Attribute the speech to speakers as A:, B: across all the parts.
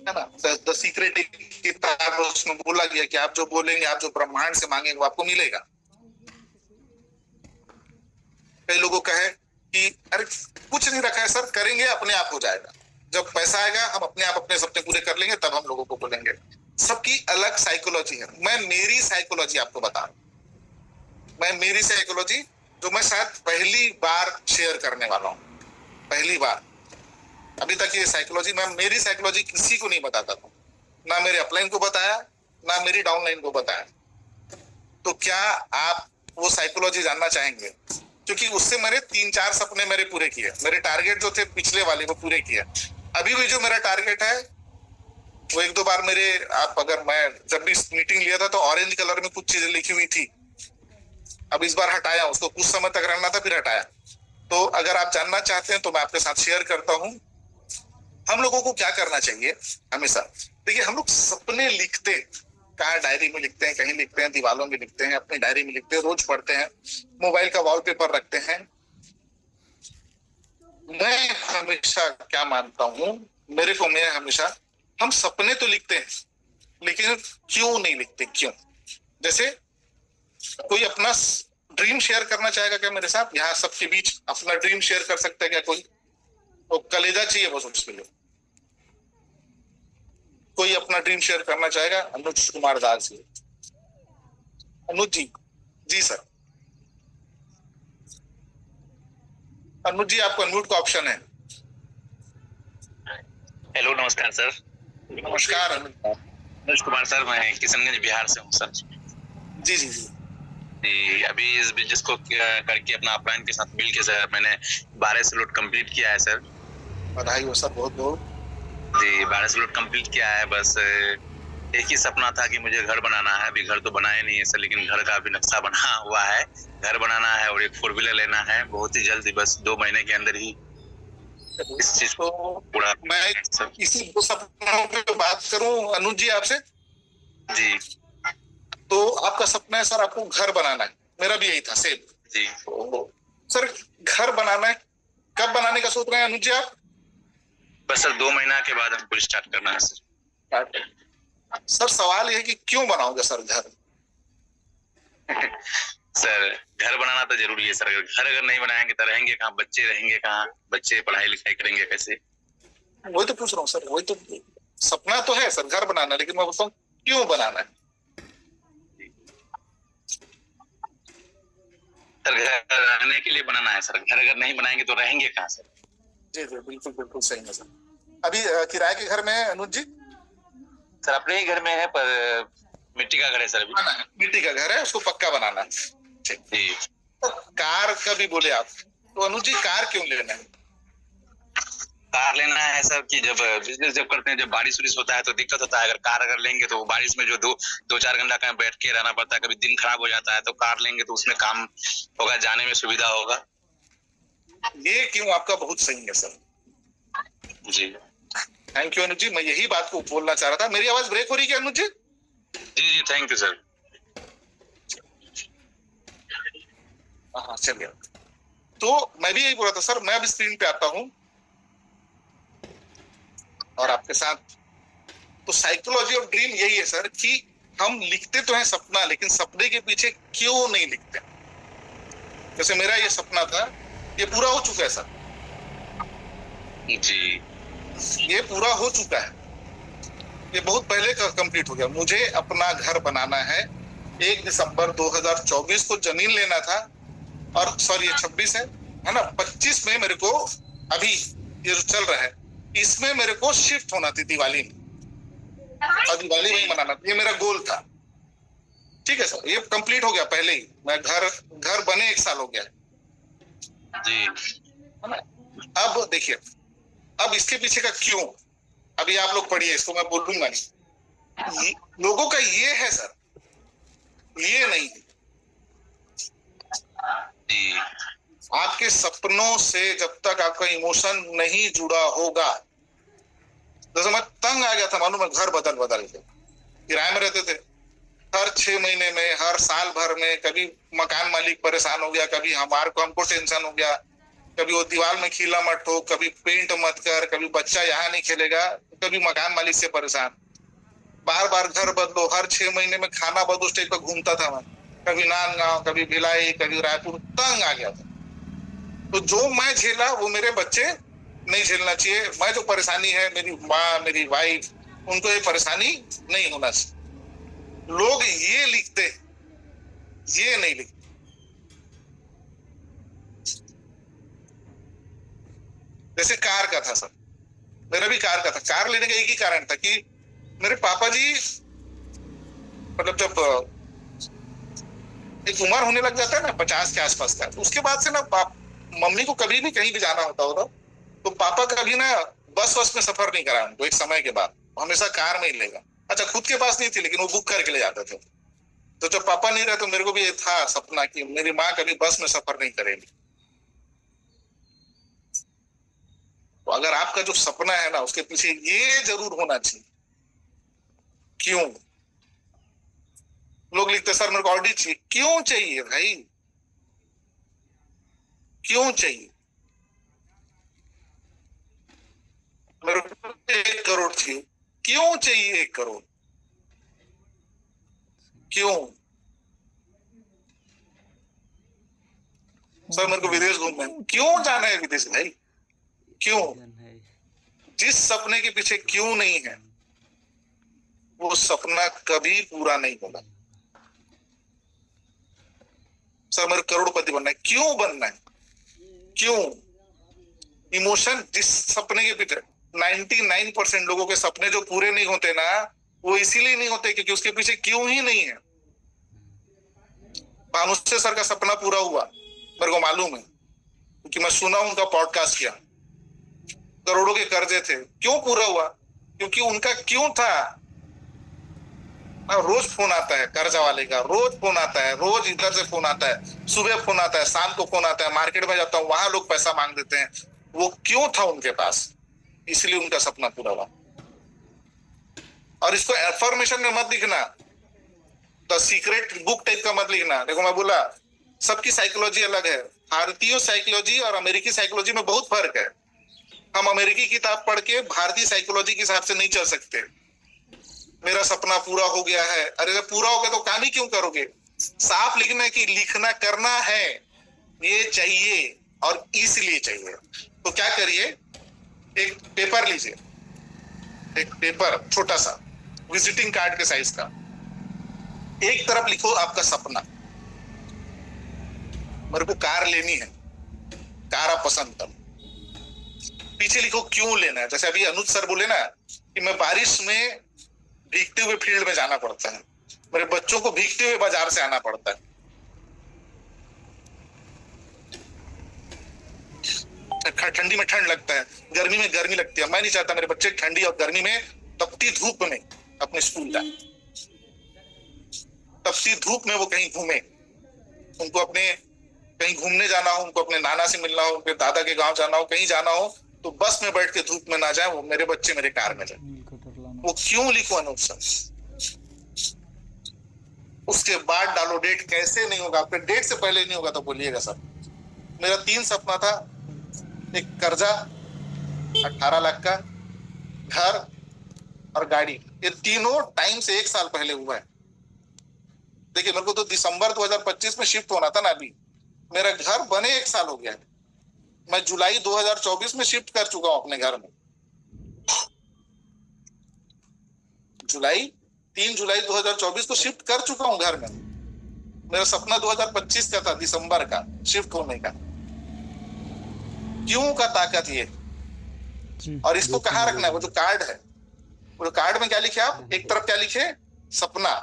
A: है ना। The secret किताब, उसमें बोला गया कि आप जो बोलेंगे, आप जो ब्रह्मांड से मांगेंगे वो आपको मिलेगा। कई लोगों का है कि अरे कुछ नहीं रखा है सर, करेंगे अपने आप हो जाएगा, जब पैसा आएगा हम अपने आप अपने सपने पूरे कर लेंगे, तब हम लोगों को बोलेंगे। सबकी अलग साइकोलॉजी है। मैं मेरी साइकोलॉजी आपको बता रहा हूं। मैं मेरी साइकोलॉजी जो मैं शायद पहली बार शेयर करने वाला हूं, पहली बार। अभी तक ये साइकोलॉजी, मैं मेरी साइकोलॉजी किसी को नहीं बताता था, ना मेरे अपलाइन को बताया, ना मेरी डाउनलाइन को बताया। तो क्या आप वो साइकोलॉजी जानना चाहेंगे? क्योंकि उससे मैंने 3-4 सपने मेरे पूरे किए, मेरे टारगेट जो थे पिछले वाले वो पूरे किए। अभी भी जो मेरा टारगेट है वो 1-2 बार मेरे, आप अगर, मैं जब भी मीटिंग लिया था तो ऑरेंज कलर में कुछ चीजें लिखी हुई थी, अब इस बार हटाया उसको, कुछ समय तक रहना था फिर हटाया। तो अगर आप जानना चाहते हैं तो मैं आपके साथ शेयर करता हूं हम लोगों को क्या करना चाहिए हमेशा। देखिए, हम लोग सपने लिखते, कहाँ डायरी में लिखते हैं, कहीं लिखते हैं, दीवालों में लिखते हैं, अपनी डायरी में लिखते हैं, रोज पढ़ते हैं, मोबाइल का वॉलपेपर रखते हैं। मैं हमेशा क्या मानता हूं, मैं हमेशा, हम सपने तो लिखते हैं लेकिन क्यों नहीं लिखते, क्यों? जैसे कोई अपना ड्रीम शेयर करना चाहेगा क्या मेरे साथ? यहाँ सबके बीच अपना ड्रीम शेयर कर सकता है क्या कोई? तो कलेजा चाहिए बस उसके लिए। कोई अपना ड्रीम शेयर करना चाहेगा? अनुज कुमार दास जी। अनुज जी, जी सर। अनुज जी, आपको अनम्यूट का ऑप्शन है।
B: हेलो, नमस्कार सर।
A: नमस्कार
B: अनुज कुमार सर, मैं किशनगंज बिहार से हूँ सर।
A: जी जी जी।
B: अभी इस बिजनेस को करके अपना अपलाइन के साथ मिल के सर मैंने 12 स्लॉट कंप्लीट किया है सर।
A: बधाई हो सर, बहुत बहुत।
B: जी, 12 स्लॉट कंप्लीट किया है। बस एक ही सपना था कि मुझे घर बनाना है। अभी घर तो बनाया नहीं है सर, लेकिन घर का भी नक्शा बना हुआ है। घर बनाना है और एक 4 व्हीलर लेना है बहुत ही जल्दी, बस 2 महीने के अंदर ही इस चीज को पूरा।
A: मैं इसी दो सपनों पे बात करूं अनुज जी आपसे।
B: जी।
A: तो आपका सपना है सर, आपको घर बनाना है, मेरा भी यही था सेम।
B: जी।
A: तो सर घर बनाना है, कब बनाने का सोच रहे हैं अनुज जी आप?
B: बस सर 2 महीना के बाद हमको स्टार्ट करना है सर।
A: सर सवाल ये है कि क्यों बनाओगे सर घर?
B: सर घर बनाना तो जरूरी है सर। घर अगर नहीं बनाएंगे तो रहेंगे कहाँ, बच्चे रहेंगे कहाँ, बच्चे पढ़ाई लिखाई करेंगे कैसे?
A: वही तो पूछ रहा हूँ सर, वही तो। सपना तो है सर घर बनाना, लेकिन मैं बोलता हूँ क्यों बनाना है?
B: सर घर रहने के लिए बनाना है सर। घर अगर नहीं बनाएंगे तो रहेंगे कहाँ सर?
A: जी जी, बिल्कुल बिल्कुल सही है सर। अभी किराए के घर में है अनुज जी?
B: सर अपने ही घर में है, पर मिट्टी का घर है सर।
A: मिट्टी का घर है, उसको पक्का बनाना है। ठीक जी। तो कार का भी बोले आप, तो अनुज जी कार क्यों लेना है?
B: कार लेना है सर कि जब बिजनेस जब करते हैं, जब बारिश उरिश होता है तो दिक्कत होता है। अगर लेंगे तो बारिश में जो 2-4 घंटा कहीं बैठ के रहना पड़ता है, कभी दिन खराब हो जाता है, तो कार लेंगे तो उसमें काम होगा, जाने में सुविधा होगा।
A: ये क्यों आपका बहुत सही है सर।
B: जी
A: थैंक यू अनुज जी, मैं यही बात को बोलना चाह रहा था। मेरी आवाज ब्रेक हो रही है क्या अनुज जी?
B: जी जी, थैंक यू सर।
A: हाँ चलिए। तो मैं भी यही बोल रहा था सर, मैं अभी स्क्रीन पे आता हूँ और आपके साथ। तो साइकोलॉजी ऑफ ड्रीम यही है सर कि हम लिखते तो हैं सपना, लेकिन सपने के पीछे क्यों नहीं लिखते। जैसे मेरा ये सपना था, ये पूरा हो चुका है सर।
B: जी,
A: ये पूरा हो चुका है, ये बहुत पहले का कंप्लीट हो गया। मुझे अपना घर बनाना है। 1 दिसंबर 2024 को जमीन लेना था, और सॉरी ये 26 है ना, 25 में मेरे को, अभी ये जो चल रहा है इसमें मेरे को शिफ्ट होना थी दिवाली में, और दिवाली में ही मनाना था। ये मेरा गोल था। ठीक है सर, ये कंप्लीट हो गया पहले ही। मैं घर बने 1 साल हो गया
B: जी।
A: है ना। अब देखिए, अब इसके पीछे का क्यों, अभी आप लोग पढ़िए, इसको मैं बोलूंगा नहीं। लोगों का ये है सर, ये नहीं।
B: जी।
A: आपके सपनों से जब तक आपका इमोशन नहीं जुड़ा होगा, जैसे मैं तंग आ गया था मालूम है, घर बदल के किराए में रहते थे। हर 6 महीने में, हर साल भर में, कभी मकान मालिक परेशान हो गया, कभी हमको टेंशन हो गया, कभी वो दीवार में खीला मत हो, कभी पेंट मत कर, कभी बच्चा यहाँ नहीं खेलेगा, कभी मकान मालिक से परेशान, बार बार घर बदलो, हर 6 महीने में खाना बदलो, उस टाइप का घूमता था मैं, कभी नांदगांव, कभी भिलाई, कभी रायपुर, तंग आ गया था। तो जो मैं झेला वो मेरे बच्चे नहीं झेलना चाहिए। मैं जो परेशानी है, मेरी माँ, मेरी वाइफ, उनको ये परेशानी नहीं होना चाहिए। लोग ये लिखते, ये नहीं लिखते। जैसे कार का था सर, मेरा भी कार का था। कार लेने का एक ही कारण था कि मेरे पापा जी, मतलब जब एक उम्र होने लग जाता है ना 50 के आसपास का, तो उसके बाद से ना मम्मी को कभी भी कहीं भी जाना होता होता तो पापा कभी ना बस में सफर नहीं करा उनको। एक समय के बाद हमेशा कार में ही लेगा। अच्छा, खुद के पास नहीं थी लेकिन वो बुक करके ले जाते थे। तो जब पापा नहीं रहे तो मेरे को भी ये था सपना कि मेरी माँ कभी बस में सफर नहीं करेगी। तो अगर आपका जो सपना है ना, उसके पीछे ये जरूर होना चाहिए। क्यों लोग लिखते सर मेरे को ऑडी चाहिए? क्यों चाहिए भाई, क्यों चाहिए? मेरे को 1 करोड़ चाहिए, क्यों चाहिए 1 करोड़? क्यों? सर मेरे को विदेश घूमना है, क्यों जाना है विदेश भाई? क्यों? जिस सपने के पीछे क्यों नहीं है, वो सपना कभी पूरा नहीं होगा। सर मेरे करोड़पति बनना है, क्यों बनना है? क्यों? इमोशन जिस सपने के पीछे, 99% लोगों के सपने जो पूरे नहीं होते ना, वो इसीलिए नहीं होते क्योंकि उसके पीछे क्यों ही नहीं है। भानुसे सर का सपना पूरा हुआ, मेरे को मालूम है क्योंकि मैं सुना, उनका पॉडकास्ट किया। करोड़ों के कर्जे थे, क्यों पूरा हुआ? क्योंकि उनका क्यों था। रोज फोन आता है कर्जा वाले का, रोज फोन आता है, रोज इधर से फोन आता है, सुबह फोन आता है, शाम को फोन आता है, मार्केट में जाता हूँ वहां लोग पैसा मांग देते हैं। वो क्यों था उनके पास, इसलिए उनका सपना पूरा हुआ। और इसको एफर्मेशन में मत लिखना, द सीक्रेट बुक टाइप का मत लिखना। देखो मैं बोला, सबकी साइकोलॉजी अलग है। भारतीय साइकोलॉजी और अमेरिकी साइकोलॉजी में बहुत फर्क है। हम अमेरिकी किताब पढ़ के भारतीय साइकोलॉजी के हिसाब से नहीं चल सकते। मेरा सपना पूरा हो गया है, अरे जब पूरा हो गया तो काम ही क्यों करोगे? साफ लिखना कि लिखना करना है, ये चाहिए और इसलिए चाहिए। तो क्या करिए, एक पेपर लीजिए, एक पेपर छोटा सा विजिटिंग कार्ड के साइज का, एक तरफ लिखो आपका सपना। मेरे को कार लेनी है, कार आप पसंद करो। पीछे लिखो क्यों लेना है। जैसे अभी अनुज सर बोले ना कि मैं बारिश में भीगते हुए फील्ड में जाना पड़ता है, मेरे बच्चों को भीगते हुए बाजार से आना पड़ता है। ठंडी में ठंड लगता है, गर्मी में गर्मी लगती है। मैं नहीं चाहता मेरे बच्चे ठंडी और गर्मी में तपती धूप में अपने स्कूल जाए, तपती धूप में वो कहीं घूमे। उनको अपने कहीं घूमने जाना हो, उनको अपने नाना से मिलना हो, उनके दादा के गांव जाना हो, कहीं जाना हो, तो बस में बैठ के धूप में ना जाए, वो मेरे बच्चे मेरे कार में जाए। वो क्यों लिखो अनुज सर। उसके बाद डालो डेट। कैसे नहीं होगा, आपके डेट से पहले नहीं होगा तो बोलिएगा सर। मेरा 3 सपना था, एक कर्जा 18 लाख का, घर और गाड़ी। ये तीनों टाइम से 1 साल पहले हुआ है। देखिए मेरे को तो दिसंबर 2025 में शिफ्ट होना था ना, अभी मेरा घर बने 1 साल हो गया है। मैं जुलाई 2024 में शिफ्ट कर चुका हूं अपने घर में। 3 जुलाई 2024 को शिफ्ट कर चुका हूं घर में। मेरा सपना 2025 का था, दिसंबर का शिफ्ट होने का। क्यों का ताकत ये। और इसको कहाँ रखना है, वो जो कार्ड है, वो कार्ड में क्या लिखे आप, एक तरफ क्या लिखे सपना,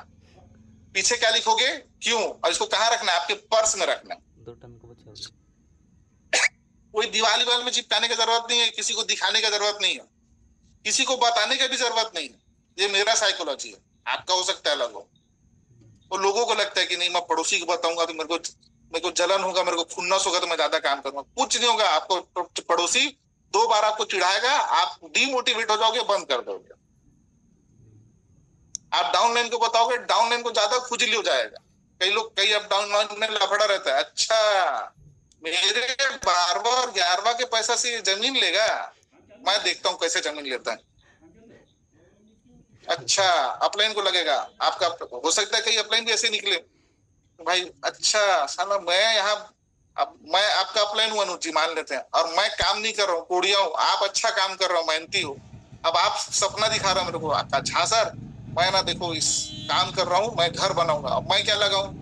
A: पीछे क्या लिखोगे क्यों, और इसको कहाँ रखना है, आपके पर्स में रखना है। कोई दीवार वाल में चिपकाने की जरूरत नहीं है, किसी को दिखाने की जरूरत नहीं है, किसी को बताने की भी जरूरत नहीं है। ये मेरा साइकोलॉजी है, आपका हो सकता है अलग हो। वो लोगों को लगता है कि नहीं मैं पड़ोसी को बताऊंगा तो मेरे को जलन होगा, मेरे को खुन्नस होगा, तो मैं ज्यादा काम करूंगा। कुछ नहीं होगा। आपको पड़ोसी 2 बार आपको चिढ़ाएगा, आप डिमोटिवेट हो जाओगे, बंद कर दोगे। आप डाउनलाइन को बताओगे, डाउनलाइन को ज्यादा खुजली हो जाएगा। कई अप डाउन में लफड़ा रहता है। अच्छा मेरे 12वां और 11वां के पैसा से ये जमीन लेगा? मैं देखता हूँ कैसे जमीन लेता है। अच्छा, अपलाइन को लगेगा आपका, हो सकता है कहीं अपलाइन भी ऐसे निकले भाई। अच्छा साला, मैं यहाँ, अब मैं आपका अपलाइन हुआ अनुज जी मान लेते हैं, और मैं काम नहीं कर रहा हूँ, कोड़िया हूँ, आप अच्छा काम कर रहा हूँ, मेहनती हो। अब आप सपना दिखा रहा मेरे को, अच्छा सर मैं ना देखो इस काम कर रहा हूँ, मैं घर बनाऊंगा। अब मैं क्या लगाऊं,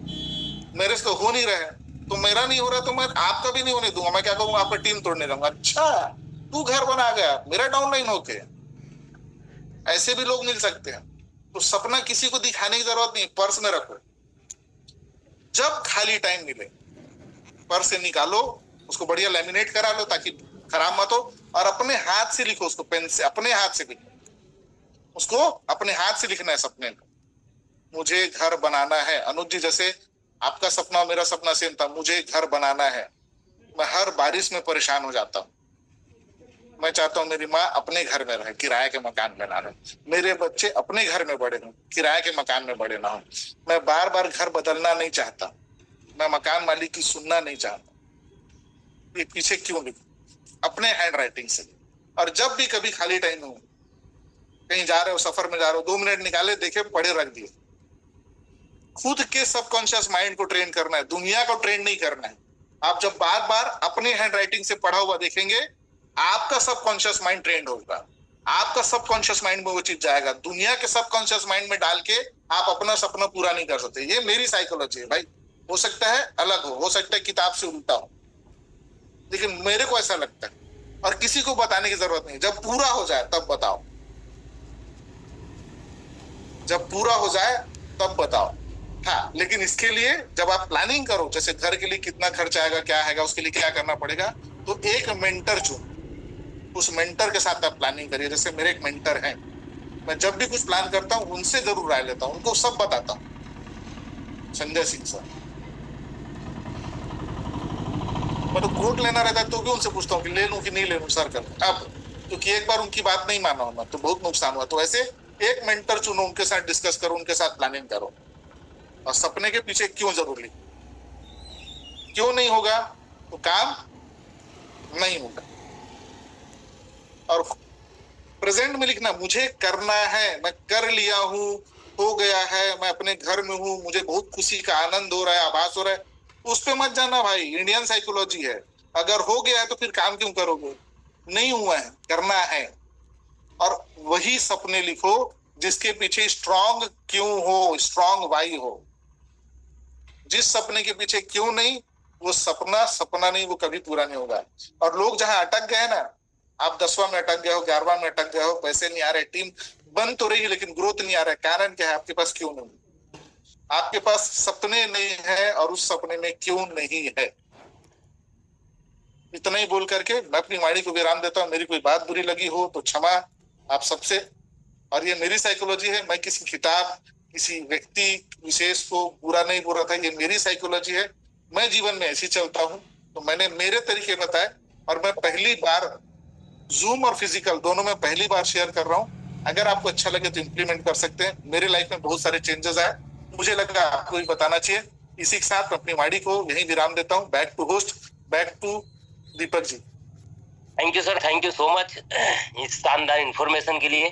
A: मेरे से तो हो नहीं रहा है, तो मेरा नहीं हो रहा तो मैं आपका भी नहीं होने दूंगा। मैं क्या करूंगा, आपका टीम तोड़ने जाऊंगा। अच्छा, तू घर बना गया मेरा डाउनलाइन होके। ऐसे भी लोग मिल सकते हैं। तो सपना किसी को दिखाने की जरूरत नहीं, पर्स में रखो। जब खाली टाइम मिले पर्स से निकालो, उसको बढ़िया लेमिनेट करा लो ताकि खराब मत हो, और अपने हाथ से लिखो उसको, पेन से अपने हाथ से लिखो उसको, अपने हाथ से लिखना है सपने को। मुझे घर बनाना है अनुज जी, जैसे आपका सपना और मेरा सपना सेम था, मुझे घर बनाना है। मैं हर बारिश में परेशान हो जाता हूँ। मैं चाहता हूँ मेरी माँ अपने घर में रहे, किराए के मकान में ना रहे, मेरे बच्चे अपने घर में बड़े हों, किराए के मकान में बड़े ना हो। मैं बार बार घर बदलना नहीं चाहता, मैं मकान मालिक की सुनना नहीं चाहता। ये पीछे क्यों लिखूं, अपने हैंड राइटिंग से। और जब भी कभी खाली टाइम हो, कहीं जा रहे हो, सफर में जा रहे हो, 2 मिनट निकाले, देखे, पढ़े, रख दिए। खुद के सबकॉन्शियस माइंड को ट्रेन करना है, दुनिया को ट्रेन नहीं करना है। आप जब बार बार अपने हैंड राइटिंग से पढ़ा हुआ देखेंगे, आपका सबकॉन्शियस माइंड ट्रेंड होगा, आपका सबकॉन्शियस माइंड में वो चीज जाएगा। दुनिया के सबकॉन्शियस माइंड में डाल के आप अपना सपना पूरा नहीं कर सकते। ये मेरी साइकोलॉजी है भाई। हो सकता है अलग हो सकता है किताब से उल्टा हो, लेकिन मेरे को ऐसा लगता है, और किसी को बताने की जरूरत नहीं। जब पूरा हो जाए तब बताओ, जब पूरा हो जाए तब बताओ। हाँ, लेकिन इसके लिए जब आप प्लानिंग करो, जैसे घर के लिए कितना खर्च आएगा, क्या आएगा, उसके लिए क्या करना पड़ेगा, तो एक मेंटर चुनो, उस मेंटर के साथ आप प्लानिंग करिए। जैसे मेरे एक मेंटर हैं, मैं जब भी कुछ प्लान करता हूँ उनसे जरूर राय लेता हूँ, उनको सब बताता हूँ। संजय सिंह सर, मैं तो कोट लेना रहता है तो भी उनसे पूछता हूँ कि ले लूं कि नहीं ले लूं सर कर। अब क्योंकि एक बार उनकी बात नहीं माना मैं तो बहुत नुकसान हुआ। तो ऐसे एक मेंटर चुनो, उनके साथ डिस्कस करो, उनके साथ प्लानिंग करो। और सपने के पीछे क्यों जरूरी, क्यों नहीं होगा तो काम नहीं होगा। और प्रेजेंट में लिखना, मुझे करना है, मैं कर लिया हूं, हो गया है, मैं अपने घर में हूं, मुझे बहुत खुशी का आनंद हो रहा है, आभास हो रहा है, उस पे मत जाना भाई। इंडियन साइकोलॉजी है, अगर हो गया है तो फिर काम क्यों करोगे, नहीं हुआ है, करना है। और वही सपने लिखो जिसके पीछे स्ट्रांग क्यों हो, स्ट्रांग वाई हो। जिस सपने के पीछे क्यों नहीं, वो सपना सपना नहीं, वो कभी पूरा नहीं होगा। और लोग जहां अटक गए ना, आप 10वां में अटक गए हो, 11वां में अटक गए हो, पैसे नहीं आ रहे, टीम बन तो रही है लेकिन ग्रोथ नहीं आ रहा है, कारण क्या है, आपके पास क्यों नहीं, आपके पास सपने नहीं है, और उस सपने में क्यों नहीं है। इतना ही बोल करके मैं अपनी वाणी को विराम देता हूँ। मेरी कोई बात बुरी लगी हो तो क्षमा आप सबसे। और ये मेरी साइकोलॉजी है, मैं किसी किताब, किसी व्यक्ति विशेष को बुरा नहीं बोल रहा था, ये मेरी साइकोलॉजी है। मैं जीवन में ऐसी चलता हूँ, तो मैंने मेरे तरीके बताए, और मैं पहली बार जूम और फिजिकल दोनों में पहली बार शेयर कर रहा हूँ। अगर आपको अच्छा लगे तो इम्प्लीमेंट कर सकते हैं। मेरे लाइफ में बहुत सारे चेंजेस आए, मुझे लगा आपको भी बताना चाहिए। इसी के साथ मैं अपनी वाणी को यही विराम देता हूँ। Back to host, back to Deepak ji.
C: Thank you sir, thank you so much इस शानदार इंफॉर्मेशन के लिए।